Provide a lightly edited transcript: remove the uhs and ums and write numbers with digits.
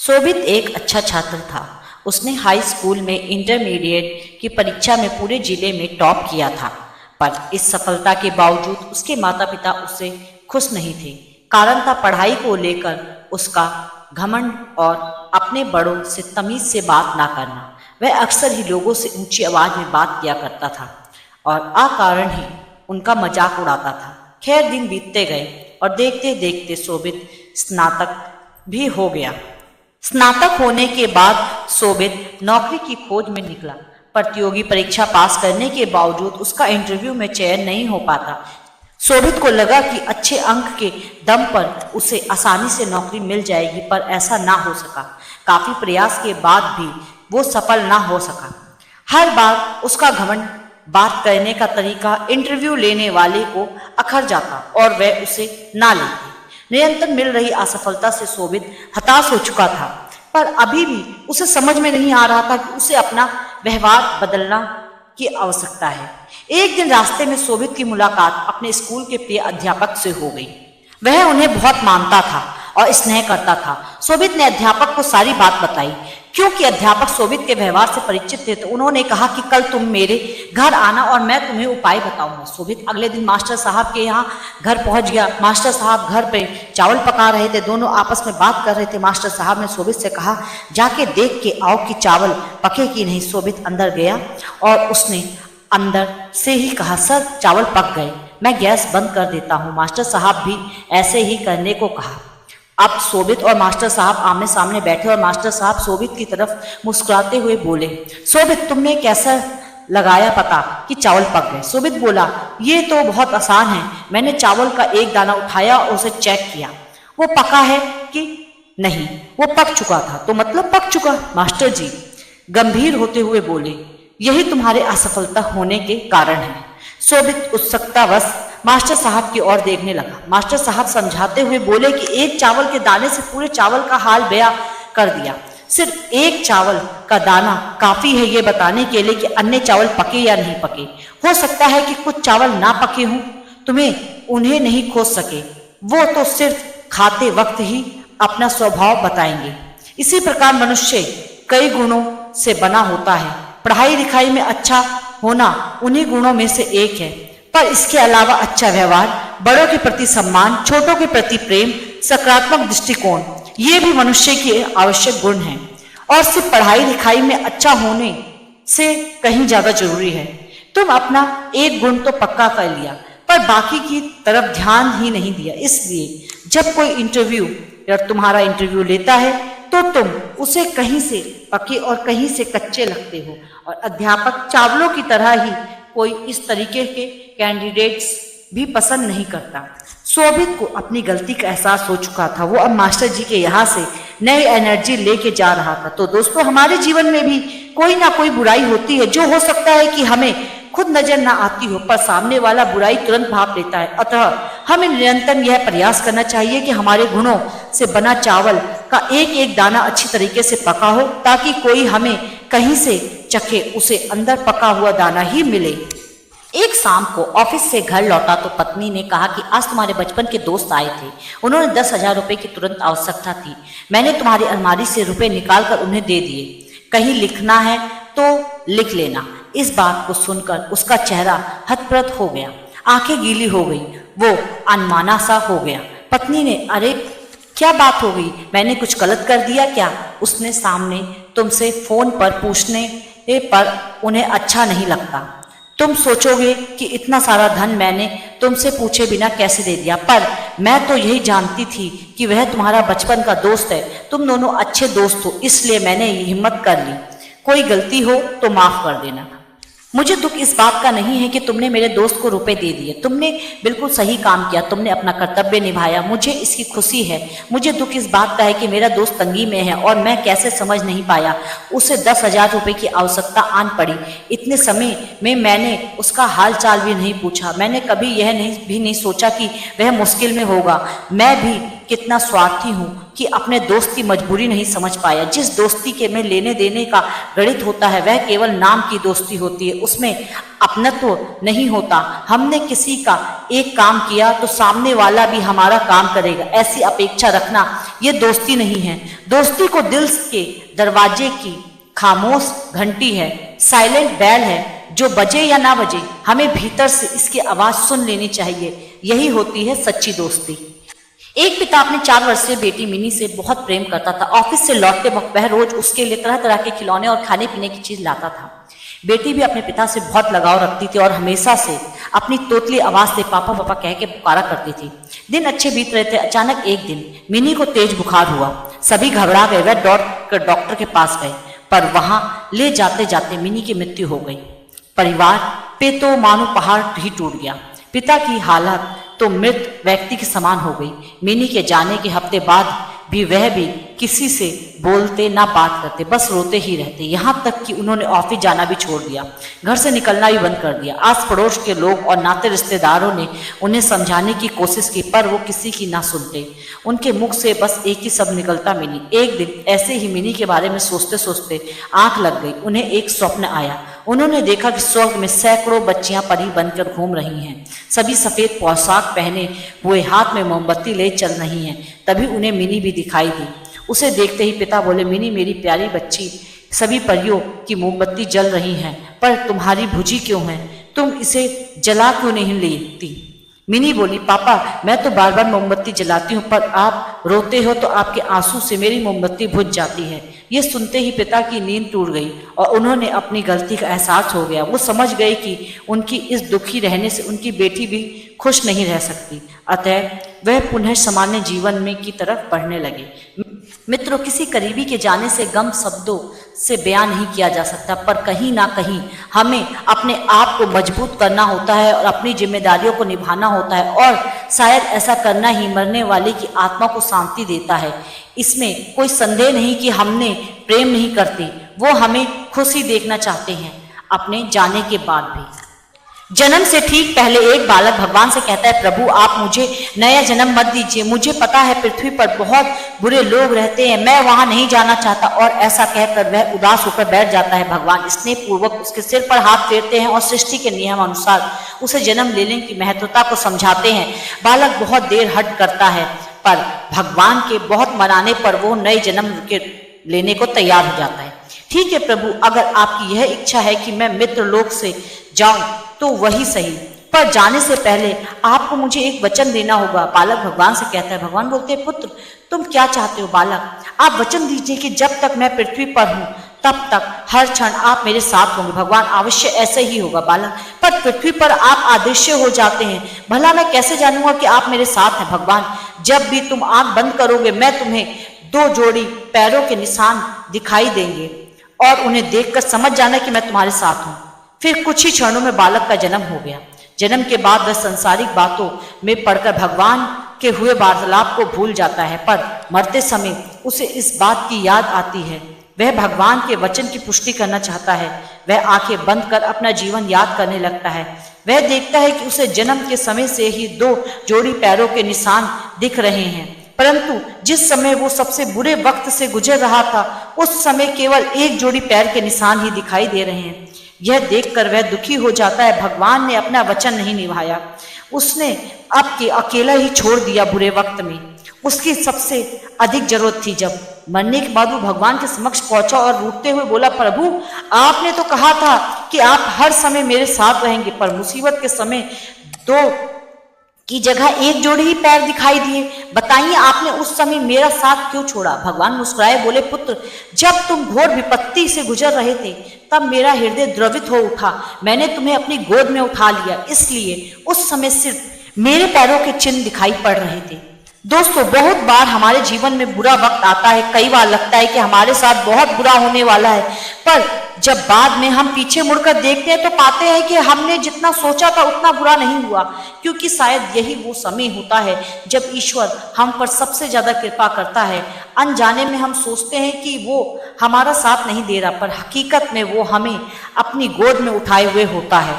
शोभित एक अच्छा छात्र था। उसने हाई स्कूल में इंटरमीडिएट की परीक्षा में पूरे जिले में टॉप किया था, पर इस सफलता के बावजूद उसके माता पिता उससे खुश नहीं थे। कारण था पढ़ाई को लेकर उसका घमंड और अपने बड़ों से तमीज से बात ना करना। वह अक्सर ही लोगों से ऊंची आवाज में बात किया करता था और अकारण ही उनका मजाक उड़ाता था। खैर, दिन बीतते गए और देखते देखते शोभित स्नातक भी हो गया। स्नातक होने के बाद शोभित नौकरी की खोज में निकला। प्रतियोगी परीक्षा पास करने के बावजूद उसका इंटरव्यू में चयन नहीं हो पाता। शोभित को लगा कि अच्छे अंक के दम पर उसे आसानी से नौकरी मिल जाएगी, पर ऐसा ना हो सका। काफी प्रयास के बाद भी वो सफल ना हो सका। हर बार उसका घमंड, बात करने का तरीका इंटरव्यू लेने वाले को अखर जाता और वह उसे ना लेती। निरंतर मिल रही असफलता से शोभित हताश हो चुका था, पर अभी भी उसे समझ में नहीं आ रहा था कि उसे अपना व्यवहार बदलना की आवश्यकता है। एक दिन रास्ते में शोभित की मुलाकात अपने स्कूल के प्रिय अध्यापक से हो गई। वह उन्हें बहुत मानता था और स्नेह करता था। शोभित ने अध्यापक को सारी बात बताई। क्योंकि अध्यापक शोभित के व्यवहार से परिचित थे, तो उन्होंने कहा कि कल तुम मेरे घर आना और मैं तुम्हें उपाय बताऊंगा। शोभित अगले दिन मास्टर साहब के यहाँ घर पहुंच गया। मास्टर साहब घर पे चावल पका रहे थे। दोनों आपस में बात कर रहे थे। मास्टर साहब ने शोभित से कहा, जाके देख के आओ कि चावल पके कि नहीं। शोभित अंदर गया और उसने अंदर से ही कहा, सर चावल पक गए, मैं गैस बंद कर देता हूँ। मास्टर साहब भी ऐसे ही करने को कहा। अब शोभित और मास्टर साहब आमने सामने बैठे और मास्टर साहब शोभित की तरफ मुस्कुराते हुए बोले, शोभित तुमने कैसा लगाया पता कि चावल पक गए? शोभित बोला, ये तो बहुत आसान है। मैंने चावल का एक दाना उठाया और उसे चेक किया, वो पका है कि नहीं। वो पक चुका था। तो मतलब पक चुका? मास्टर जी गंभीर होते हुए बोले, यही तुम्हारे असफलता होने के कारण है। शोभित उत्सुकतावश मास्टर साहब की ओर देखने लगा। मास्टर साहब समझाते हुए बोले कि एक चावल के दाने से पूरे चावल का हाल बयां कर दिया। सिर्फ एक चावल का दाना काफी है ये बताने के लिए कि अन्य चावल पके या नहीं पके। हो सकता है कि कुछ चावल ना पके हों, तुम्हें उन्हें नहीं खोज सके, वो तो सिर्फ खाते वक्त ही अपना स्वभाव बताएंगे। इसी प्रकार मनुष्य कई गुणों से बना होता है। पढ़ाई लिखाई में अच्छा होना उन्हीं गुणों में से एक है, पर इसके अलावा अच्छा व्यवहार, बड़ों के प्रति सम्मान, छोटों के प्रति प्रेम, सकारात्मक दृष्टिकोण, ये भी मनुष्य के आवश्यक गुण हैं और सिर्फ पढ़ाई लिखाई में अच्छा होने से कहीं ज्यादा जरूरी है। तुम अपना एक गुण तो पक्का कर लिया, पर बाकी की तरफ ध्यान ही नहीं दिया। इसलिए जब कोई इंटरव्यू या तुम्हारा इंटरव्यू लेता है तो तुम उसे कहीं से पके और कहीं से कच्चे लगते हो। और अध्यापक चावलों की तरह ही कोई इस तरीके के कैंडिडेट्स भी पसंद नहीं करता। शोभित को अपनी गलती का एहसास हो चुका था। वो अब मास्टर जी के यहाँ से नई एनर्जी लेके जा रहा था। तो दोस्तों, हमारे जीवन में भी कोई ना कोई बुराई होती है जो हो सकता है कि हमें खुद नजर ना आती हो, पर सामने वाला बुराई तुरंत भाप लेता है। अतः हमें निरंतर यह प्रयास करना चाहिए कि हमारे गुणों से बना चावल का एक एक दाना अच्छी तरीके से पका हो, ताकि कोई हमें कहीं से चखे उसे अंदर पका हुआ दाना ही मिले। एक शाम को ऑफिस से घर लौटा तो पत्नी ने कहा कि आज तुम्हारे बचपन के दोस्त आए थे। उन्होंने 10,000 रुपए की तुरंत आवश्यकता थी। मैंने तुम्हारी अलमारी से रुपए निकाल कर उन्हें दे दिए। कहीं लिखना है तो लिख लेना। इस बात को सुनकर उसका चेहरा हतप्रत हो गया, आंखें गीली हो गई, वो अनमाना सा हो गया। पत्नी ने, अरे क्या बात हो गई, मैंने कुछ गलत कर दिया क्या? उसने सामने तुमसे फोन पर पूछने पर उन्हें अच्छा नहीं लगता। तुम सोचोगे कि इतना सारा धन मैंने तुमसे पूछे बिना कैसे दे दिया, पर मैं तो यही जानती थी कि वह तुम्हारा बचपन का दोस्त है। तुम दोनों अच्छे दोस्त हो, इसलिए मैंने ये हिम्मत कर ली। कोई गलती हो तो माफ कर देना। मुझे दुख इस बात का नहीं है कि तुमने मेरे दोस्त को रुपए दे दिए। तुमने बिल्कुल सही काम किया, तुमने अपना कर्तव्य निभाया, मुझे इसकी खुशी है। मुझे दुख इस बात का है कि मेरा दोस्त तंगी में है और मैं कैसे समझ नहीं पाया। उसे 10,000 रुपए की आवश्यकता आन पड़ी। इतने समय में मैंने उसका हाल चाल भी नहीं पूछा। मैंने कभी यह भी नहीं सोचा कि वह मुश्किल में होगा। मैं भी कितना स्वार्थी हूँ कि अपने दोस्त की मजबूरी नहीं समझ पाया। जिस दोस्ती के में लेने देने का गणित होता है वह केवल नाम की दोस्ती होती है, उसमें अपनत्व नहीं होता। हमने किसी का एक काम किया तो सामने वाला भी हमारा काम करेगा, ऐसी अपेक्षा रखना ये दोस्ती नहीं है। दोस्ती को दिल के दरवाजे की खामोश घंटी है, साइलेंट बेल है, जो बजे या ना बजे हमें भीतर से इसकी आवाज सुन लेनी चाहिए। यही होती है सच्ची दोस्ती। एक पिता अपनी 4 वर्षीय बेटी मिनी से बहुत प्रेम करता था। ऑफिस से लौटते वक्त वह रोज उसके लिए तरह तरह के खिलौने और खाने पीने की चीज लाता था। बेटी भी अपने पिता से बहुत लगाव रखती थी और हमेशा से अपनी तोतली आवाज से पापा पापा कह के पुकारा करती थी। दिन अच्छे बीत रहे थे। अचानक एक दिन मिनी को तेज बुखार हुआ। सभी घबरा गए। वह दौड़ कर डॉक्टर के पास गए, पर वहां ले जाते जाते मिनी की मृत्यु हो गई। परिवार पे तो मानो पहाड़ ही टूट गया। पिता की हालत तो मृत व्यक्ति के समान हो गई। मिनी के जाने के हफ्ते बाद भी वह भी किसी से बोलते ना बात करते, बस रोते ही रहते। यहाँ तक कि उन्होंने ऑफिस जाना भी छोड़ दिया, घर से निकलना भी बंद कर दिया। आस पड़ोस के लोग और नाते रिश्तेदारों ने उन्हें समझाने की कोशिश की, पर वो किसी की ना सुनते। उनके मुख से बस एक ही शब्द निकलता, मिनी। एक दिन ऐसे ही मिनी के बारे में सोचते सोचते आंख लग गई। उन्हें एक स्वप्न आया। उन्होंने देखा कि स्वर्ग में सैकड़ों बच्चियां परी बनकर घूम रही हैं, सभी सफेद पोशाक पहने हुए हाथ में मोमबत्ती ले चल रही हैं। तभी उन्हें मिनी भी दिखाई दी। उसे देखते ही पिता बोले, मिनी मेरी प्यारी बच्ची, सभी परियों की मोमबत्ती जल रही हैं, पर तुम्हारी बुझी क्यों है? तुम इसे जला क्यों नहीं लेती? मिनी बोली, पापा मैं तो बार बार मोमबत्ती जलाती हूँ, पर आप रोते हो तो आपके आंसू से मेरी मोमबत्ती बुझ जाती है। ये सुनते ही पिता की नींद टूट गई और उन्होंने अपनी गलती का एहसास हो गया। वो समझ गए कि उनकी इस दुखी रहने से उनकी बेटी भी खुश नहीं रह सकती। अतः वह पुनः सामान्य जीवन में की तरफ बढ़ने लगे। मित्रों, किसी करीबी के जाने से गम शब्दों से बयान नहीं किया जा सकता, पर कहीं ना कहीं हमें अपने आप को मजबूत करना होता है और अपनी जिम्मेदारियों को निभाना होता है, और शायद ऐसा करना ही मरने वाले की आत्मा को शांति देता है। इसमें कोई संदेह नहीं कि हमने प्रेम नहीं करते, वो हमें खुशी देखना चाहते हैं अपने जाने के बाद भी। जन्म से ठीक पहले एक बालक भगवान से कहता है, प्रभु आप मुझे नया जन्म मत दीजिए, मुझे पता है पृथ्वी पर बहुत बुरे लोग रहते हैं, मैं वहां नहीं जाना चाहता। और ऐसा कहकर वह उदास होकर बैठ जाता है। भगवान स्नेह पूर्वक उसके सिर पर हाथ फेरते हैं और सृष्टि के नियम अनुसार उसे जन्म लेने की महत्वता को समझाते हैं। बालक बहुत देर हट करता है, पर भगवान के बहुत मनाने पर वो नए जन्म के लेने को तैयार हो जाता है। ठीक है प्रभु, अगर आपकी यह इच्छा है कि मैं मित्र लोक से जाऊं तो वही सही, पर जाने से पहले आपको मुझे एक वचन देना होगा। बालक भगवान से कहता है। भगवान बोलते हैं, पुत्र तुम क्या चाहते हो? बालक, आप वचन दीजिए कि जब तक मैं पृथ्वी पर हूं तब तक हर क्षण आप मेरे साथ होंगे। भगवान, अवश्य ऐसे ही होगा बालक, पर पृथ्वी पर आप अदृश्य हो जाते हैं, भला मैं कैसे जानूंगा कि आप मेरे साथ हैं? भगवान, जब भी तुम आंख बंद करोगे मैं तुम्हें 2 जोड़ी पैरों के निशान दिखाई देंगे और उन्हें देखकर समझ जाना कि मैं तुम्हारे साथ हूं। फिर कुछ ही क्षणों में बालक का जन्म हो गया। जन्म के बाद वह संसारिक बातों में पड़कर भगवान के हुए वार्तालाप को भूल जाता है, पर मरते समय उसे इस बात की याद आती है। वह भगवान के वचन की पुष्टि करना चाहता है। वह आंखें बंद कर अपना जीवन याद करने लगता है। वह देखता है कि उसे जन्म के समय से ही 2 जोड़ी पैरों के निशान दिख रहे हैं, परंतु जिस समय वो सबसे बुरे वक्त से गुजर रहा था उस समय केवल 1 जोड़ी पैर के निशान ही दिखाई दे रहे हैं। यह देखकर वह दुखी हो जाता है। भगवान ने अपना वचन नहीं निभाया, उसने अब के अकेला ही छोड़ दिया बुरे वक्त में। उसकी सबसे अधिक जरूरत थी। जब मरने के बाद वो भगवान के समक्ष पहुंचा और रूठते हुए बोला, प्रभु आपने तो कहा था कि आप हर समय मेरे साथ रहेंगे, पर मुसीबत के समय 2 की जगह 1 जोड़ी ही पैर दिखाई दिए। बताइए आपने उस समय मेरा साथ क्यों छोड़ा? भगवान मुस्कुराए, बोले, पुत्र जब तुम घोर विपत्ति से गुजर रहे थे तब मेरा हृदय द्रवित हो उठा। मैंने तुम्हें अपनी गोद में उठा लिया, इसलिए उस समय सिर्फ मेरे पैरों के चिन्ह दिखाई पड़ रहे थे। दोस्तों, बहुत बार हमारे जीवन में बुरा वक्त आता है। कई बार लगता है कि हमारे साथ बहुत बुरा होने वाला है, पर जब बाद में हम पीछे मुड़कर देखते हैं तो पाते हैं कि हमने जितना सोचा था उतना बुरा नहीं हुआ, क्योंकि शायद यही वो समय होता है जब ईश्वर हम पर सबसे ज्यादा कृपा करता है। अनजाने में हम सोचते हैं कि वो हमारा साथ नहीं दे रहा, पर हकीकत में वो हमें अपनी गोद में उठाए हुए होता है।